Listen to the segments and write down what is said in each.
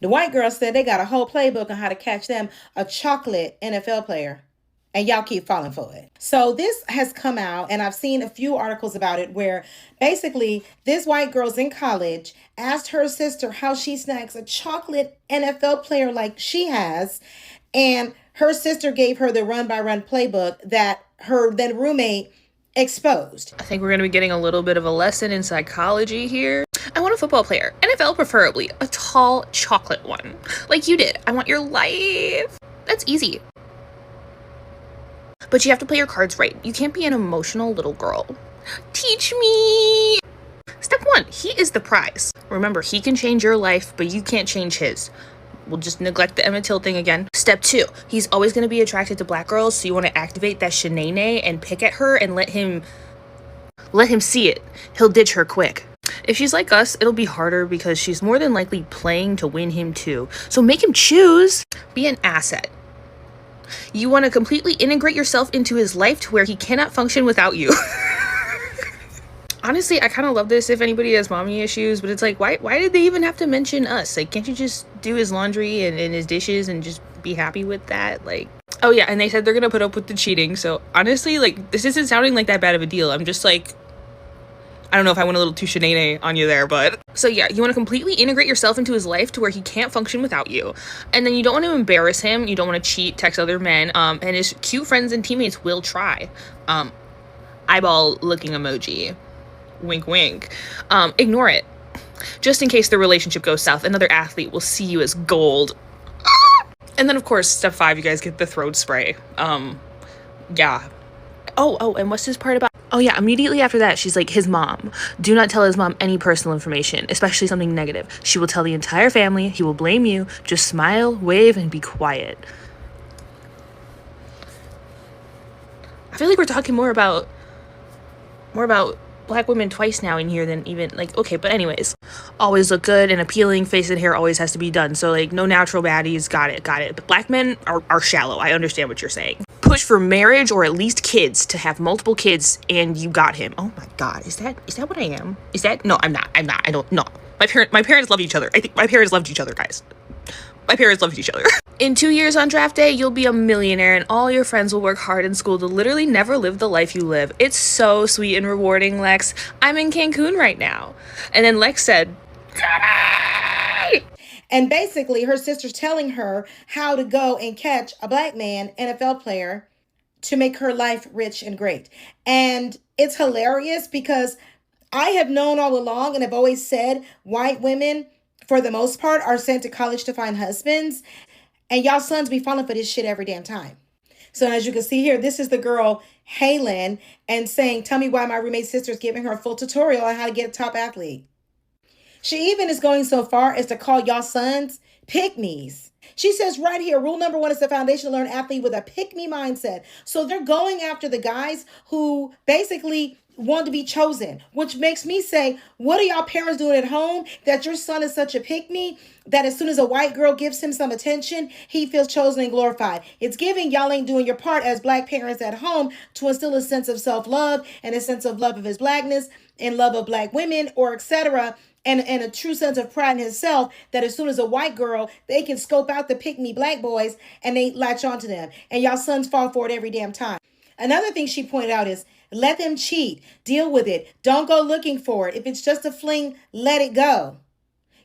The white girl said they got a whole playbook on how to catch them a chocolate NFL player. And y'all keep falling for it. So this has come out, and I've seen a few articles about it where basically this white girl's in college, asked her sister how she snacks a chocolate NFL player like she has, and her sister gave her the run by run playbook that her then roommate exposed. I think we're going to be getting a little bit of a lesson in psychology here. I want a football player, NFL preferably, a tall chocolate one, like you did. I want your life. That's easy. But you have to play your cards right. You can't be an emotional little girl. Teach me. Step 1, he is the prize. Remember, he can change your life, but you can't change his. We'll just neglect the Emmett Till thing again. Step 2, he's always going to be attracted to black girls, so you want to activate that shenane and pick at her and let him see it. He'll ditch her quick. If she's like us, it'll be harder because she's more than likely playing to win him too. So make him choose. Be an asset. You want to completely integrate yourself into his life to where he cannot function without you. Honestly, I kind of love this if anybody has mommy issues, but it's like, why did they even have to mention us? Like, can't you just do his laundry and his dishes and just be happy with that? Like, oh yeah, and they said they're going to put up with the cheating. So honestly, like, this isn't sounding like that bad of a deal. I'm just like, I don't know if I went a little too shenane on you there, but... So yeah, you want to completely integrate yourself into his life to where he can't function without you. And then you don't want to embarrass him. You don't want to cheat, text other men. And his cute friends and teammates will try. Eyeball looking emoji. Wink, wink. Ignore it. Just in case the relationship goes south, another athlete will see you as gold. And then, of course, step 5, you guys get the throat spray. Yeah. Oh, and what's this part about? Oh yeah, immediately after that, she's like, his mom. Do not tell his mom any personal information, especially something negative. She will tell the entire family. He will blame you. Just smile, wave, and be quiet. I feel like we're talking more about black women twice now in here than even, like, okay, but anyways. Always look good and appealing. Face and hair always has to be done. So, like, no natural baddies. Got it. But black men are shallow. I understand what you're saying. Push for marriage or at least kids, to have multiple kids, and you got him. Oh my god, is that what I am? Is that... No, I'm not. I don't... No. My parents love each other. I think my parents loved each other, guys. My parents loved each other. In 2 years on draft day, you'll be a millionaire and all your friends will work hard in school to literally never live the life you live. It's so sweet and rewarding, Lex. I'm in Cancun right now. And then Lex said, and basically her sister's telling her how to go and catch a black man, NFL player, to make her life rich and great. And it's hilarious because I have known all along and have always said white women, for the most part, are sent to college to find husbands. And y'all sons be falling for this shit every damn time. So as you can see here, this is the girl, Halen, and saying, tell me why my roommate's sister is giving her a full tutorial on how to get a top athlete. She even is going so far as to call y'all sons pick-me's. She says right here, rule number 1 is the foundation to learn athlete with a pick-me mindset. So they're going after the guys who basically want to be chosen, which makes me say, what are y'all parents doing at home that your son is such a pick-me that as soon as a white girl gives him some attention, he feels chosen and glorified? It's giving y'all ain't doing your part as black parents at home to instill a sense of self-love and a sense of love of his blackness and love of black women, or etc., and a true sense of pride in himself, that as soon as a white girl, they can scope out the pick-me black boys and they latch onto them. And y'all sons fall for it every damn time. Another thing she pointed out is, let them cheat. Deal with it. Don't go looking for it. If it's just a fling, let it go.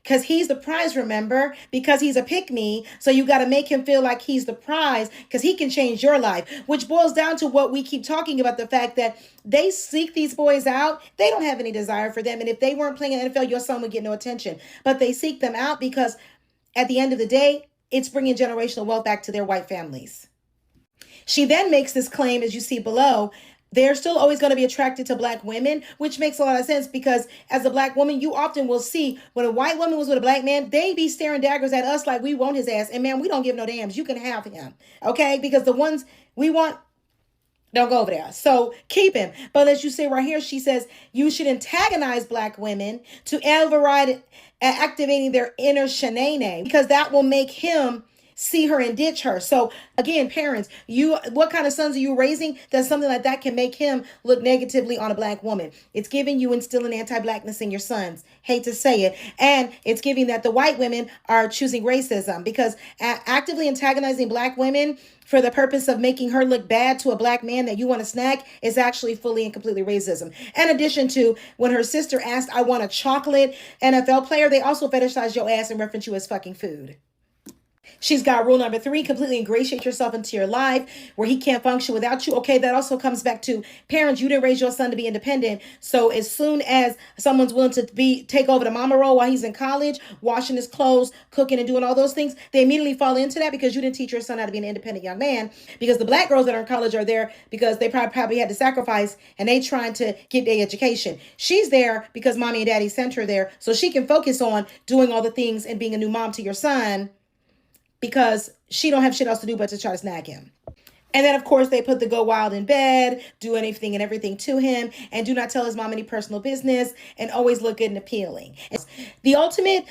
Because he's the prize, remember? Because he's a pick-me. So you got to make him feel like he's the prize because he can change your life. Which boils down to what we keep talking about, the fact that they seek these boys out. They don't have any desire for them. And if they weren't playing in the NFL, your son would get no attention. But they seek them out because at the end of the day, it's bringing generational wealth back to their white families. She then makes this claim, as you see below, they're still always going to be attracted to black women, which makes a lot of sense because as a black woman, you often will see when a white woman was with a black man, they be staring daggers at us like we want his ass. And man, we don't give no dams. You can have him. Okay. Because the ones we want don't go over there. So keep him. But as you say right here, she says you should antagonize black women to override activating their inner shenane because that will make him see her and ditch her. So again, parents, what kind of sons are you raising that something like that can make him look negatively on a black woman? It's giving you instilling anti-blackness in your sons. Hate to say it. And it's giving that the white women are choosing racism, because actively antagonizing black women for the purpose of making her look bad to a black man that you want to snag is actually fully and completely racism. In addition to, when her sister asked, I want a chocolate NFL player, they also fetishize your ass and reference you as fucking food. She's got rule number 3, completely ingratiate yourself into your life where he can't function without you. Okay, that also comes back to parents. You didn't raise your son to be independent. So as soon as someone's willing to take over the mama role while he's in college, washing his clothes, cooking and doing all those things, they immediately fall into that because you didn't teach your son how to be an independent young man. Because the black girls that are in college are there because they probably had to sacrifice and they trying to get their education. She's there because mommy and daddy sent her there so she can focus on doing all the things and being a new mom to your son, because she don't have shit else to do but to try to snag him. And then, of course, they put the go wild in bed, do anything and everything to him, and do not tell his mom any personal business, and always look good and appealing. The ultimate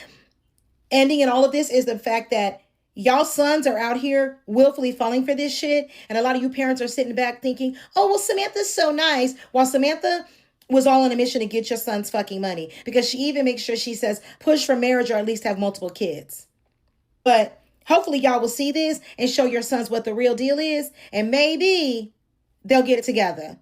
ending in all of this is the fact that y'all sons are out here willfully falling for this shit. And a lot of you parents are sitting back thinking, oh, well, Samantha's so nice. While Samantha was all on a mission to get your son's fucking money, because she even makes sure she says, push for marriage or at least have multiple kids. But hopefully y'all will see this and show your sons what the real deal is, and maybe they'll get it together.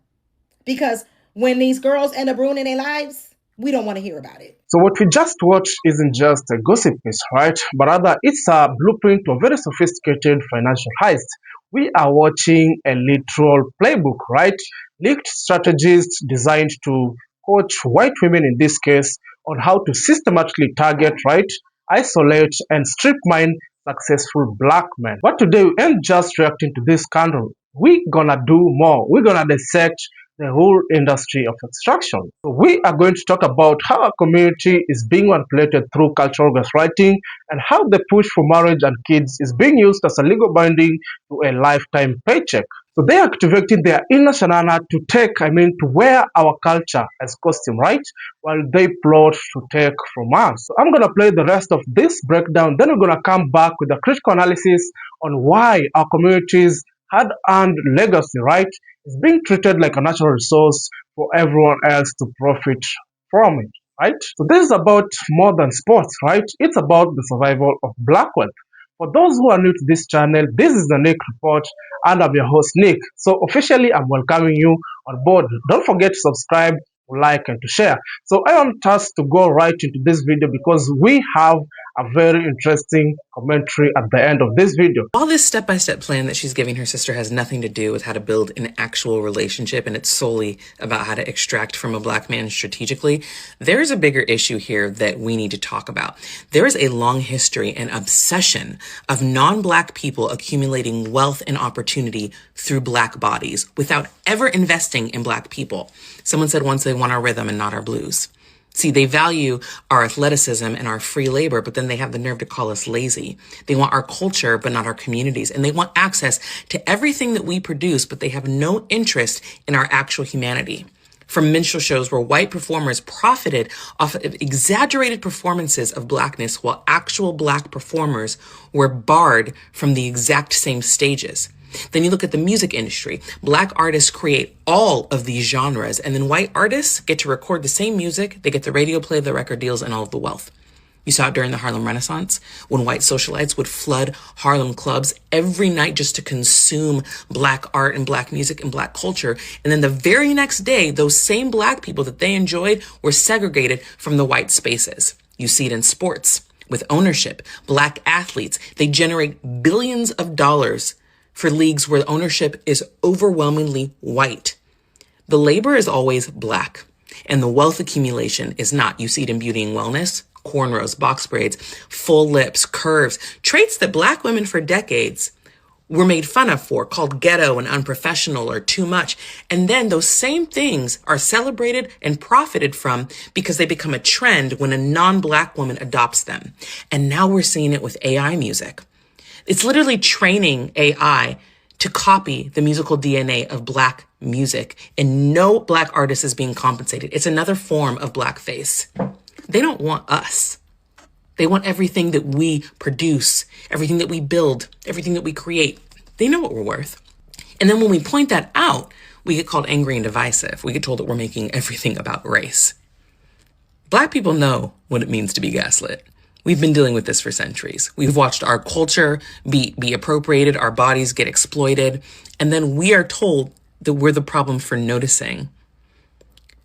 Because when these girls end up ruining their lives, we don't want to hear about it. So what we just watched isn't just a gossip piece, right? But rather it's a blueprint to a very sophisticated financial heist. We are watching a literal playbook, right? Leaked strategies designed to coach white women, in this case, on how to systematically target, right, isolate and strip mine successful black men. But today we ain't just reacting to this scandal. We're gonna do more. We're gonna dissect the whole industry of extraction. So we are going to talk about how our community is being manipulated through cultural gaslighting, and how the push for marriage and kids is being used as a legal binding to a lifetime paycheck. So they are activating their inner shanana to wear our culture as costume, right? While they plot to take from us. So I'm going to play the rest of this breakdown. Then we're going to come back with a critical analysis on why our community's hard-earned legacy, right, is being treated like a natural resource for everyone else to profit from it, right? So this is about more than sports, right? It's about the survival of black wealth. For those who are new to this channel, this is the Nick Report, and I'm your host, Nick. So officially, I'm welcoming you on board. Don't forget to subscribe, like, and to share. So I am tasked to go right into this video because we have a very interesting commentary at the end of this video. While this step-by-step plan that she's giving her sister has nothing to do with how to build an actual relationship, and it's solely about how to extract from a black man strategically, there's a bigger issue here that we need to talk about. There is a long history and obsession of non-black people accumulating wealth and opportunity through black bodies without ever investing in black people. Someone said once they want our rhythm and not our blues. See, they value our athleticism and our free labor, but then they have the nerve to call us lazy. They want our culture, but not our communities. And they want access to everything that we produce, but they have no interest in our actual humanity. From minstrel shows where white performers profited off of exaggerated performances of blackness, while actual black performers were barred from the exact same stages. Then you look at the music industry. Black artists create all of these genres, and then white artists get to record the same music. They get the radio play, the record deals, and all of the wealth. You saw it during the Harlem Renaissance, when white socialites would flood Harlem clubs every night just to consume black art and black music and black culture. And then the very next day, those same black people that they enjoyed were segregated from the white spaces. You see it in sports with ownership. Black athletes, they generate billions of dollars for leagues where ownership is overwhelmingly white. The labor is always black, and the wealth accumulation is not. You see it in beauty and wellness, cornrows, box braids, full lips, curves, traits that black women for decades were made fun of for, called ghetto and unprofessional or too much. And then those same things are celebrated and profited from because they become a trend when a non-black woman adopts them. And now we're seeing it with AI music. It's literally training AI to copy the musical DNA of black music, and no black artist is being compensated. It's another form of blackface. They don't want us. They want everything that we produce, everything that we build, everything that we create. They know what we're worth. And then when we point that out, we get called angry and divisive. We get told that we're making everything about race. Black people know what it means to be gaslit. We've been dealing with this for centuries. We've watched our culture be appropriated, our bodies get exploited, and then we are told that we're the problem for noticing.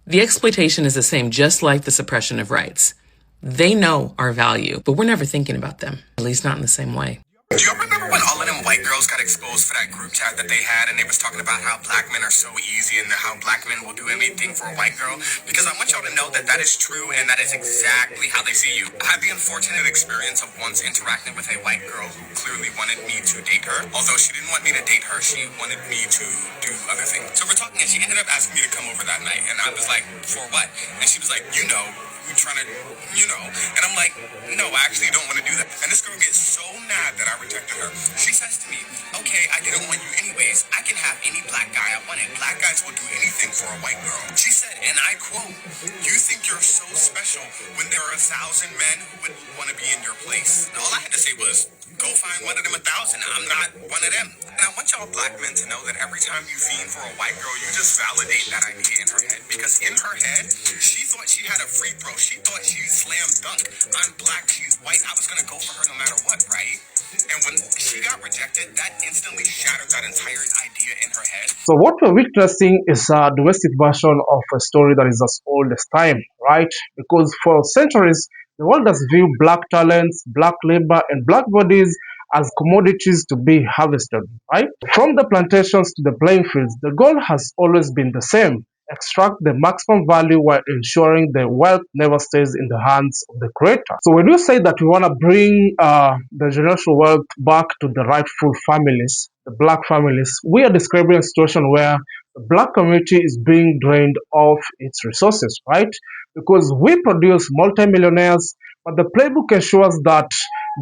The exploitation is the same, just like the suppression of rights. They know our value, but we're never thinking about them, at least not in the same way. Do you remember when all of them white girls got exposed for that group chat that they had, and they was talking about how black men are so easy and how black men will do anything for a white girl? Because I want y'all to know that that is true, and that is exactly how they see you. I had the unfortunate experience of once interacting with a white girl who clearly wanted me to date her. Although she didn't want me to date her, she wanted me to do other things. So we're talking, and she ended up asking me to come over that night, and I was like, for what? And she was like, you know, we trying to, you know. And I'm like, no, I actually don't want to do that. And this girl gets so mad that I rejected her. She says to me, okay, I didn't want you anyways. I can have any black guy I wanted. Black guys will do anything for a white girl. She said, and I quote, you think you're so special when there are 1,000 men who would want to be in your place. And all I had to say was, go find one of them 1,000. I'm not one of them. And I want y'all black men to know that every time you fiend for a white girl, you just validate that idea in her head. Because in her head, she thought she had a free throw. She thought she slam dunk. I'm black, she's white. I was going to go for her no matter what, right? And when she got rejected, that instantly shattered that entire idea in her head. So what we're witnessing is a domestic version of a story that is as old as time, right? Because for centuries, the world has viewed black talents, black labor, and black bodies as commodities to be harvested, right? From the plantations to the playing fields, the goal has always been the same: extract the maximum value while ensuring the wealth never stays in the hands of the creator. So when you say that we want to bring the generational wealth back to the rightful families, the black families, we are describing a situation where the black community is being drained of its resources, right? Because we produce multimillionaires, but the playbook ensures that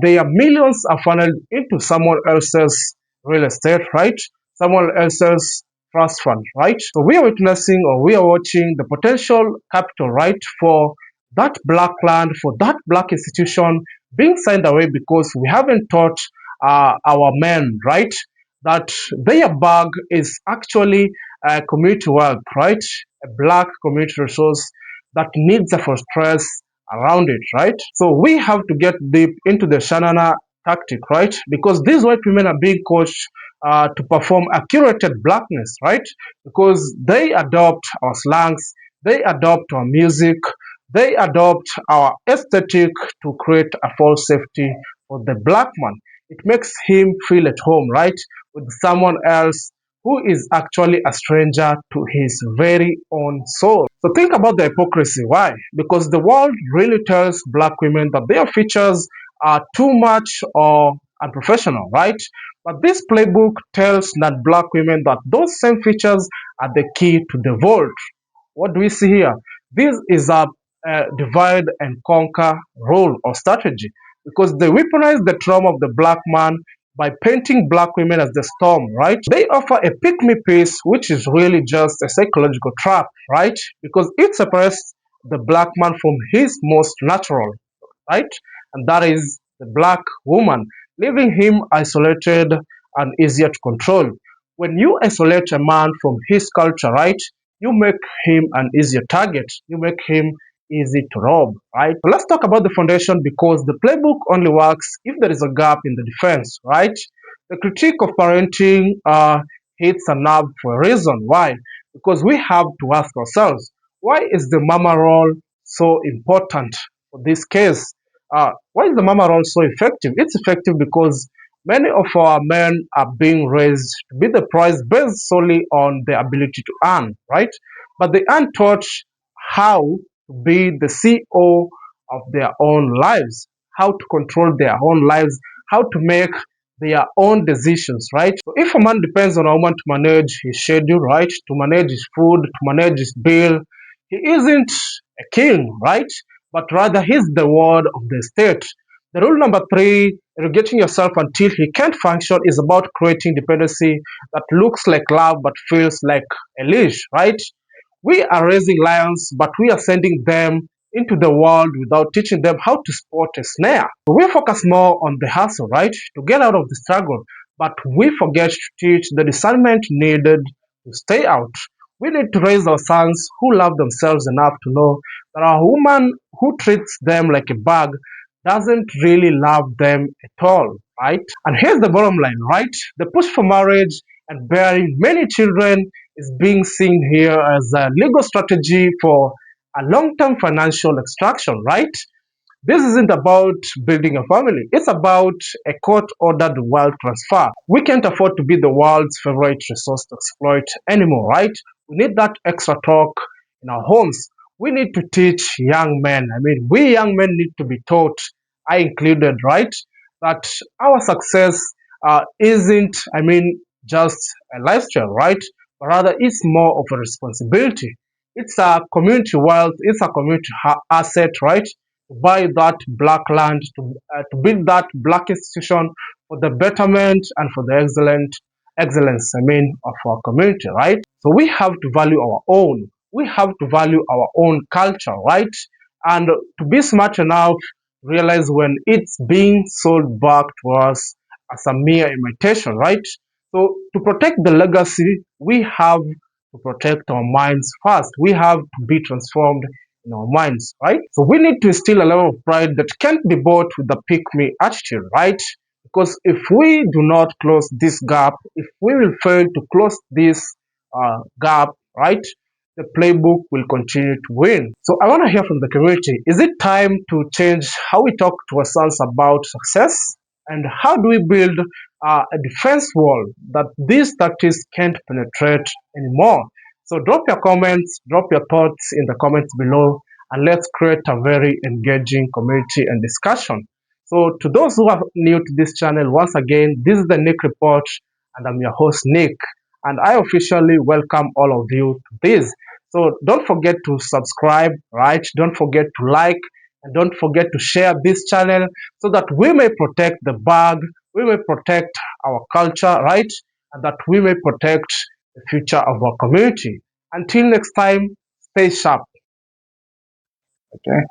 their millions are funneled into someone else's real estate, right? Someone else's trust fund, right? So we are witnessing, or we are watching the potential capital, right, for that black land, for that black institution being signed away because we haven't taught our men, right, that their bag is actually a community wealth, right? A black community resource that needs a stress around it, right? So we have to get deep into the Shanana tactic, right? Because these white women are being coached to perform a curated blackness, right? Because they adopt our slangs, they adopt our music, they adopt our aesthetic to create a false safety for the black man. It makes him feel at home, right, with someone else who is actually a stranger to his very own soul. So think about the hypocrisy. Why? Because the world really tells black women that their features are too much or unprofessional, right? But this playbook tells non-black women that those same features are the key to the vault. What do we see here? This is a divide and conquer role or strategy because they weaponize the trauma of the black man by painting black women as the storm, right? They offer a pick-me piece, which is really just a psychological trap, right? Because it separates the black man from his most natural, right? And that is the black woman, leaving him isolated and easier to control. When you isolate a man from his culture, right, you make him an easier target. You make him easy to rob, right? But let's talk about the foundation because the playbook only works if there is a gap in the defense, right? The critique of parenting hits a nerve for a reason. Why? Because we have to ask ourselves, why is the mama role so important for this case? Why is the mama role so effective? It's effective because many of our men are being raised to be the prize based solely on their ability to earn, right? But they aren't taught how to be the CEO of their own lives, how to control their own lives, how to make their own decisions, right? So if a man depends on a woman to manage his schedule, right, to manage his food, to manage his bill, he isn't a king, right? But rather he's the ward of the state. The rule number 3, irrigating yourself until he can't function, is about creating dependency that looks like love but feels like a leash, right? We are raising lions, but we are sending them into the world without teaching them how to spot a snare. So we focus more on the hustle, right, to get out of the struggle, but we forget to teach the discernment needed to stay out. We need to raise our sons who love themselves enough to know that a woman who treats them like a bag doesn't really love them at all, right? And here's the bottom line, right? The push for marriage and bearing many children is being seen here as a legal strategy for a long-term financial extraction, right? This isn't about building a family. It's about a court-ordered wealth transfer. We can't afford to be the world's favorite resource to exploit anymore, right? We need that extra talk in our homes. We need to teach young men. I mean, we young men need to be taught, I included, right, that our success isn't, I mean, just a lifestyle, right? But rather, it's more of a responsibility. It's a community wealth. It's a community asset, right? To buy that black land, to build that black institution for the betterment and for the excellence, I mean, of our community, right? So we have to value our own. We have to value our own culture, right? And to be smart enough, realize when it's being sold back to us as a mere imitation, right? So to protect the legacy, we have to protect our minds first. We have to be transformed in our minds, right? So we need to instill a level of pride that can't be bought with a pick me attitude, right? Because if we do not close this gap, if we will fail to close this gap, right, the playbook will continue to win. So I want to hear from the community. Is it time to change how we talk to our sons about success? And how do we build a defense wall that these tactics can't penetrate anymore? So drop your comments, drop your thoughts in the comments below, and let's create a very engaging community and discussion. So to those who are new to this channel, once again, this is the Nick Report, and I'm your host, Nick. And I officially welcome all of you to this. So don't forget to subscribe, right? Don't forget to like, and don't forget to share this channel so that we may protect the bag, we may protect our culture, right? And that we may protect the future of our community. Until next time, stay sharp. Okay.